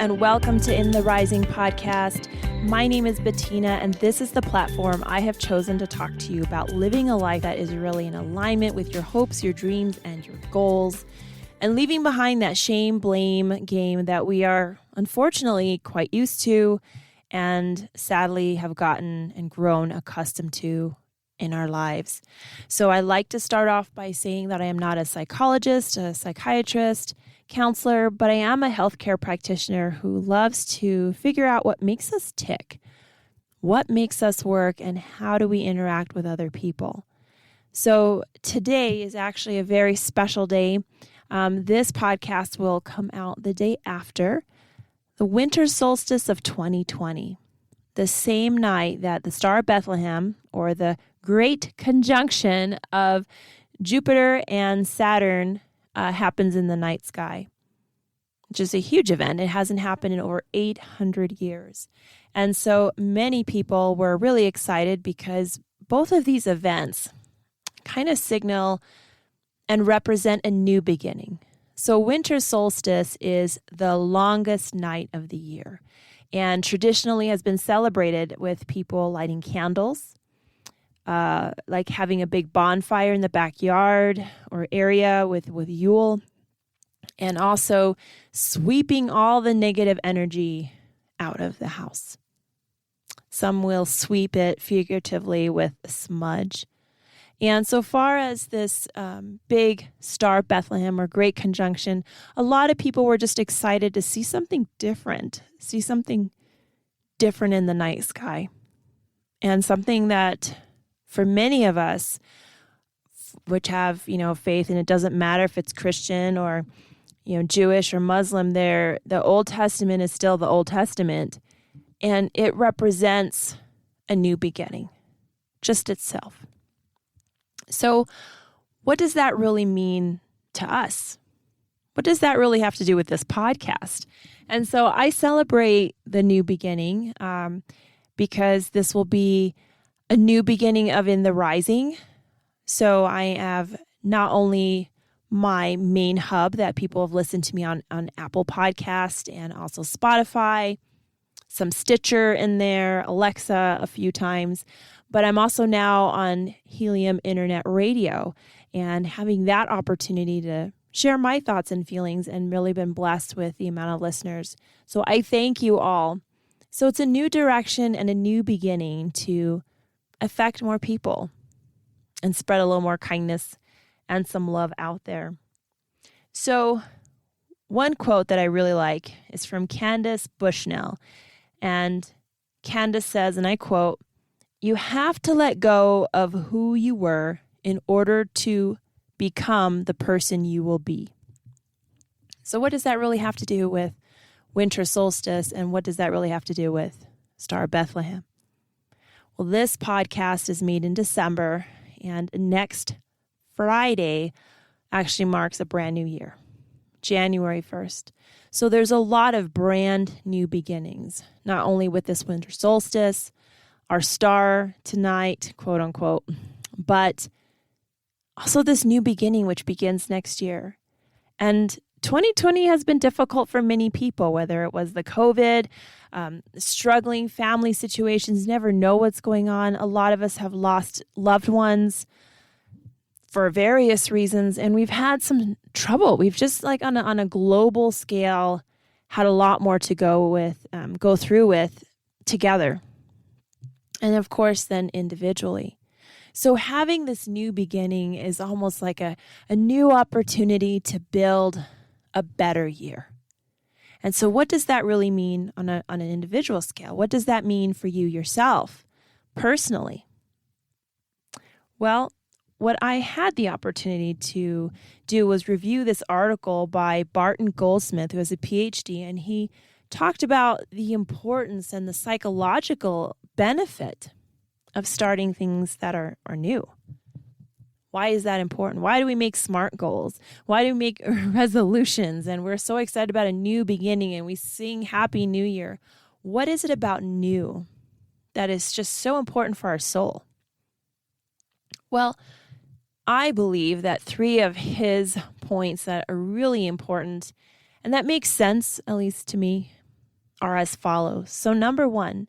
and welcome to In the Rising podcast. My name is Bettina, and this is the platform I have chosen to talk to you about living a life that is really in alignment with your hopes, your dreams, and your goals, and leaving behind that shame, blame game that we are unfortunately quite used to and sadly have gotten and grown accustomed to in our lives. So I like to start off by saying that I am not a psychologist, a psychiatrist, counselor, but I am a healthcare practitioner who loves to figure out what makes us tick, what makes us work, and how do we interact with other people. So today is actually a very special day. This podcast will come out the day after the winter solstice of 2020, the same night that the Star of Bethlehem, or the great conjunction of Jupiter and Saturn, happens in the night sky, which is a huge event. It hasn't happened in over 800 years. And so many people were really excited because both of these events kind of signal and represent a new beginning. So winter solstice is the longest night of the year and traditionally has been celebrated with people lighting candles, like having a big bonfire in the backyard or area with Yule, and also sweeping all the negative energy out of the house. Some will sweep it figuratively with a smudge. And so far as this big Star of Bethlehem or Great Conjunction, a lot of people were just excited to see something different in the night sky. And something that for many of us, which have, faith, and it doesn't matter if it's Christian or, Jewish or Muslim, the Old Testament is still the Old Testament, and it represents a new beginning, just itself. So what does that really mean to us? What does that really have to do with this podcast? And so I celebrate the new beginning because this will be a new beginning of In the Rising. So I have not only my main hub that people have listened to me on Apple Podcast and also Spotify, some Stitcher in there, Alexa a few times, but I'm also now on Helium Internet Radio and having that opportunity to share my thoughts and feelings and really been blessed with the amount of listeners. So I thank you all. So it's a new direction and a new beginning to affect more people and spread a little more kindness and some love out there. So one quote that I really like is from Candace Bushnell. And Candace says, and I quote, "You have to let go of who you were in order to become the person you will be." So what does that really have to do with winter solstice? And what does that really have to do with Star of Bethlehem? Well, this podcast is made in December, and next Friday actually marks a brand new year, January 1st. So there's a lot of brand new beginnings, not only with this winter solstice, our star tonight, quote unquote, but also this new beginning, which begins next year. And 2020 has been difficult for many people, whether it was the COVID, struggling family situations, never know what's going on. A lot of us have lost loved ones for various reasons, and we've had some trouble. We've just on a global scale had a lot more to go through with together. And of course, then individually. So having this new beginning is almost like a new opportunity to build a better year. And so what does that really mean on an individual scale? What does that mean for you yourself, personally? Well, what I had the opportunity to do was review this article by Barton Goldsmith, who has a PhD, and he talked about the importance and the psychological benefit of starting things that are new. Why is that important? Why do we make SMART goals? Why do we make resolutions? And we're so excited about a new beginning and we sing Happy New Year. What is it about new that is just so important for our soul? Well, I believe that three of his points that are really important, and that makes sense, at least to me, are as follows. So number 1,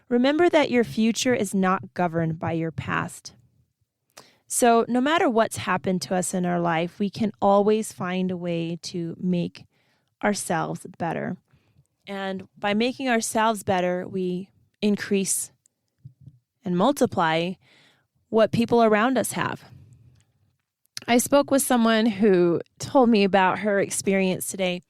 remember that your future is not governed by your past. So no matter what's happened to us in our life, we can always find a way to make ourselves better. And by making ourselves better, we increase and multiply what people around us have. I spoke with someone who told me about her experience today,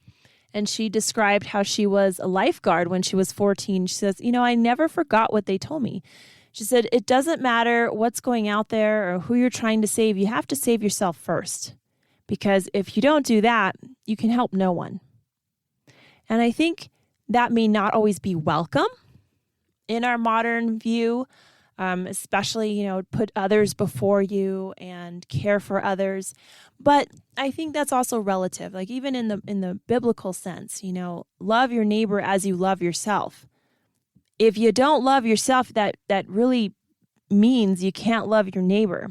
and she described how she was a lifeguard when she was 14. She says, I never forgot what they told me. She said, it doesn't matter what's going out there or who you're trying to save. You have to save yourself first, because if you don't do that, you can help no one. And I think that may not always be welcome in our modern view, especially, put others before you and care for others. But I think that's also relative. Like even in the biblical sense, love your neighbor as you love yourself. If you don't love yourself, that really means you can't love your neighbor.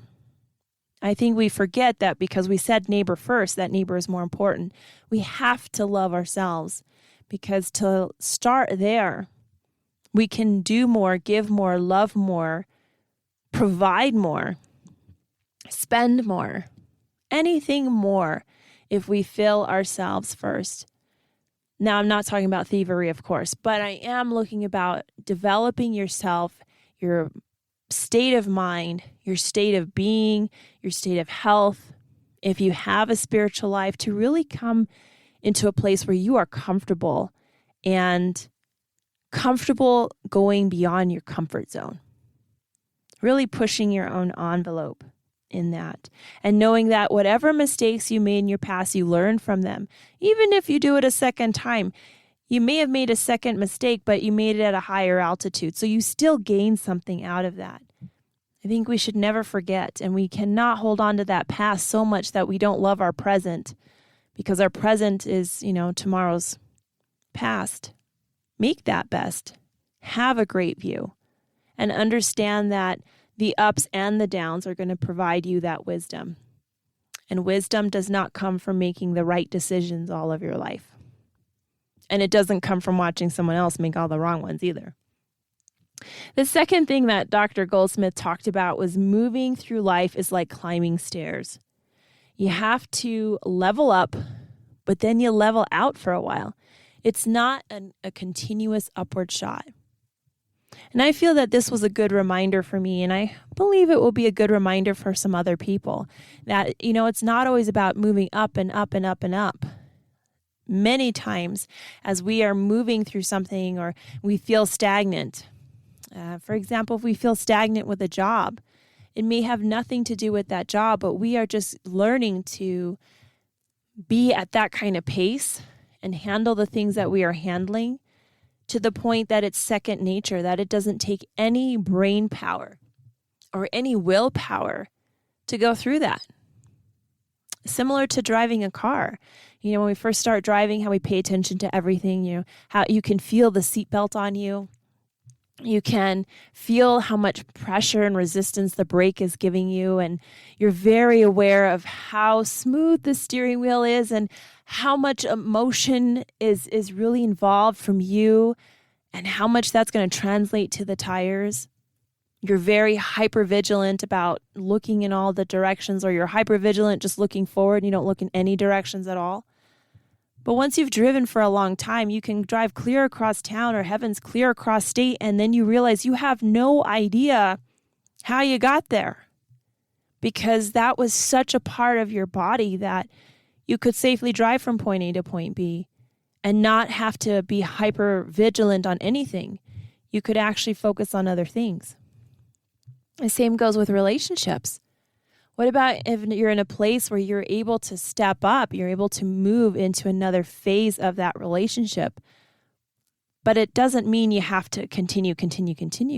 I think we forget that because we said neighbor first, that neighbor is more important. We have to love ourselves, because to start there, we can do more, give more, love more, provide more, spend more, anything more if we fill ourselves first. Now, I'm not talking about thievery, of course, but I am looking about developing yourself, your state of mind, your state of being, your state of health. If you have a spiritual life, to really come into a place where you are comfortable and comfortable going beyond your comfort zone, really pushing your own envelope in that, and knowing that whatever mistakes you made in your past, you learn from them. Even if you do it a second time, you may have made a second mistake, but you made it at a higher altitude. So you still gain something out of that. I think we should never forget, and we cannot hold on to that past so much that we don't love our present, because our present is, tomorrow's past. Make that best. Have a great view, and understand that the ups and the downs are going to provide you that wisdom. And wisdom does not come from making the right decisions all of your life. And it doesn't come from watching someone else make all the wrong ones either. The second thing that Dr. Goldsmith talked about was moving through life is like climbing stairs. You have to level up, but then you level out for a while. It's not a continuous upward shot. And I feel that this was a good reminder for me, and I believe it will be a good reminder for some other people, that, it's not always about moving up and up and up and up. Many times as we are moving through something or we feel stagnant, for example, if we feel stagnant with a job, it may have nothing to do with that job, but we are just learning to be at that kind of pace and handle the things that we are handling to the point that it's second nature, that it doesn't take any brain power or any willpower to go through that. Similar to driving a car. When we first start driving, how we pay attention to everything, how you can feel the seatbelt on you. You can feel how much pressure and resistance the brake is giving you, and you're very aware of how smooth the steering wheel is and how much emotion is really involved from you and how much that's going to translate to the tires. You're very hypervigilant about looking in all the directions, or you're hypervigilant just looking forward and you don't look in any directions at all. But once you've driven for a long time, you can drive clear across town, or heavens, clear across state, and then you realize you have no idea how you got there, because that was such a part of your body that you could safely drive from point A to point B and not have to be hyper vigilant on anything. You could actually focus on other things. The same goes with relationships. What about if you're in a place where you're able to step up, you're able to move into another phase of that relationship, but it doesn't mean you have to continue.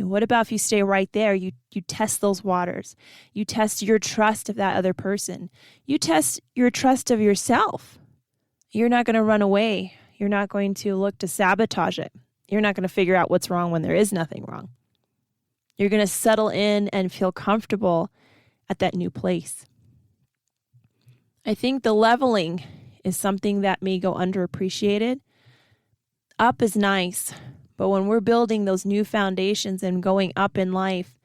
What about if you stay right there? You test those waters. You test your trust of that other person. You test your trust of yourself. You're not going to run away. You're not going to look to sabotage it. You're not going to figure out what's wrong when there is nothing wrong. You're going to settle in and feel comfortable at that new place. I think the leveling is something that may go underappreciated. up is nice, but when we're building those new foundations and going up in life,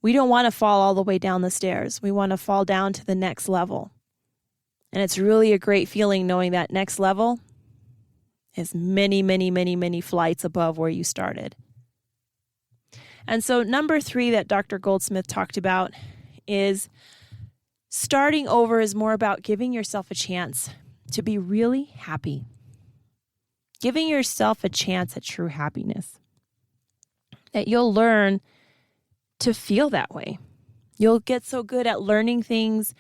we don't want to fall all the way down the stairs. We want to fall down to the next level. And it's really a great feeling knowing that next level is many, many, many, many flights above where you started. And so number 3 that Dr. Goldsmith talked about is starting over is more about giving yourself a chance to be really happy. Giving yourself a chance at true happiness. That you'll learn to feel that way. You'll get so good at learning things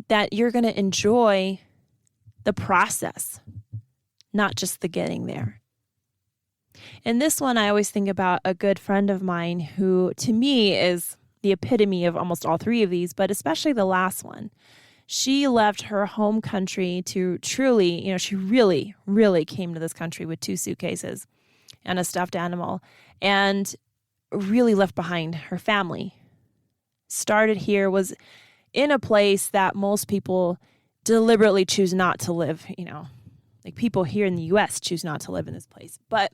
that you're going to enjoy the process, not just the getting there. And this one, I always think about a good friend of mine who, to me, is the epitome of almost all 3 of these, but especially the last one. She left her home country to truly, she really, really came to this country with 2 suitcases and a stuffed animal and really left behind her family. Started here, was in a place that most people deliberately choose not to live, like people here in the U.S. choose not to live in this place. But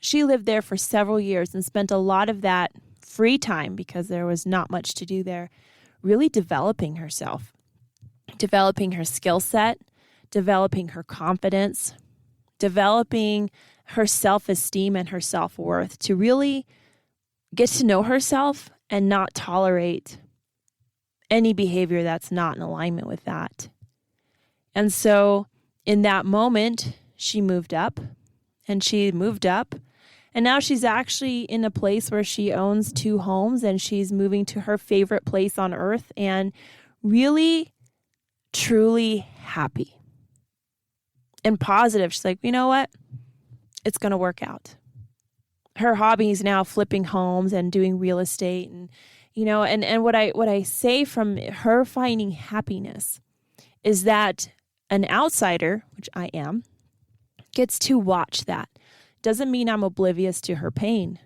she lived there for several years and spent a lot of that free time, because there was not much to do there, really developing herself, developing her skill set, developing her confidence, developing her self-esteem and her self-worth to really get to know herself and not tolerate any behavior that's not in alignment with that. And so in that moment, she moved up, and now she's actually in a place where she owns 2 homes, and she's moving to her favorite place on earth and really, truly happy and positive. She's like, you know what? It's going to work out. Her hobby is now flipping homes and doing real estate. And, and what I say from her finding happiness is that an outsider, which I am, gets to watch that. Doesn't mean I'm oblivious to her pain,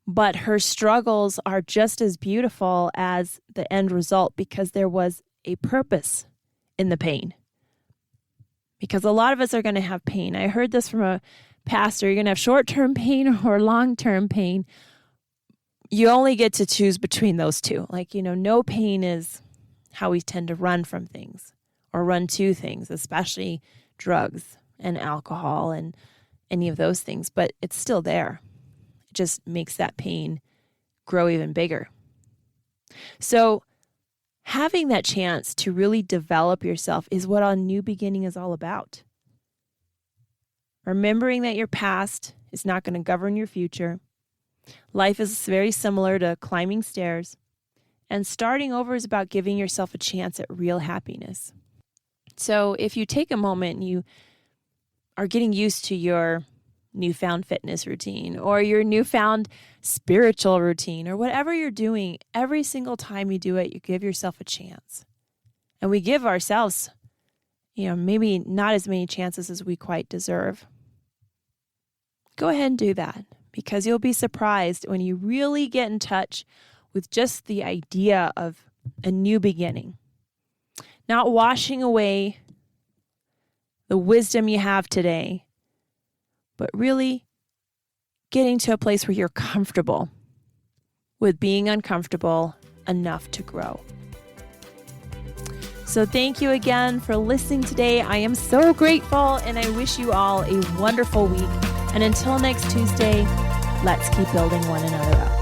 but her struggles are just as beautiful as the end result, because there was a purpose in the pain. Because a lot of us are going to have pain. I heard this from a pastor. You're going to have short-term pain or long-term pain. You only get to choose between those 2. No pain is how we tend to run from things or run to things, especially drugs and alcohol and any of those things, but it's still there. It just makes that pain grow even bigger. So having that chance to really develop yourself is what a new beginning is all about. Remembering that your past is not going to govern your future. Life is very similar to climbing stairs, and starting over is about giving yourself a chance at real happiness. So if you take a moment and you are getting used to your newfound fitness routine or your newfound spiritual routine or whatever you're doing, every single time you do it, you give yourself a chance. And we give ourselves, maybe not as many chances as we quite deserve. Go ahead and do that, because you'll be surprised when you really get in touch with just the idea of a new beginning. Not washing away the wisdom you have today, but really getting to a place where you're comfortable with being uncomfortable enough to grow. So thank you again for listening today. I am so grateful, and I wish you all a wonderful week. And until next Tuesday, let's keep building one another up.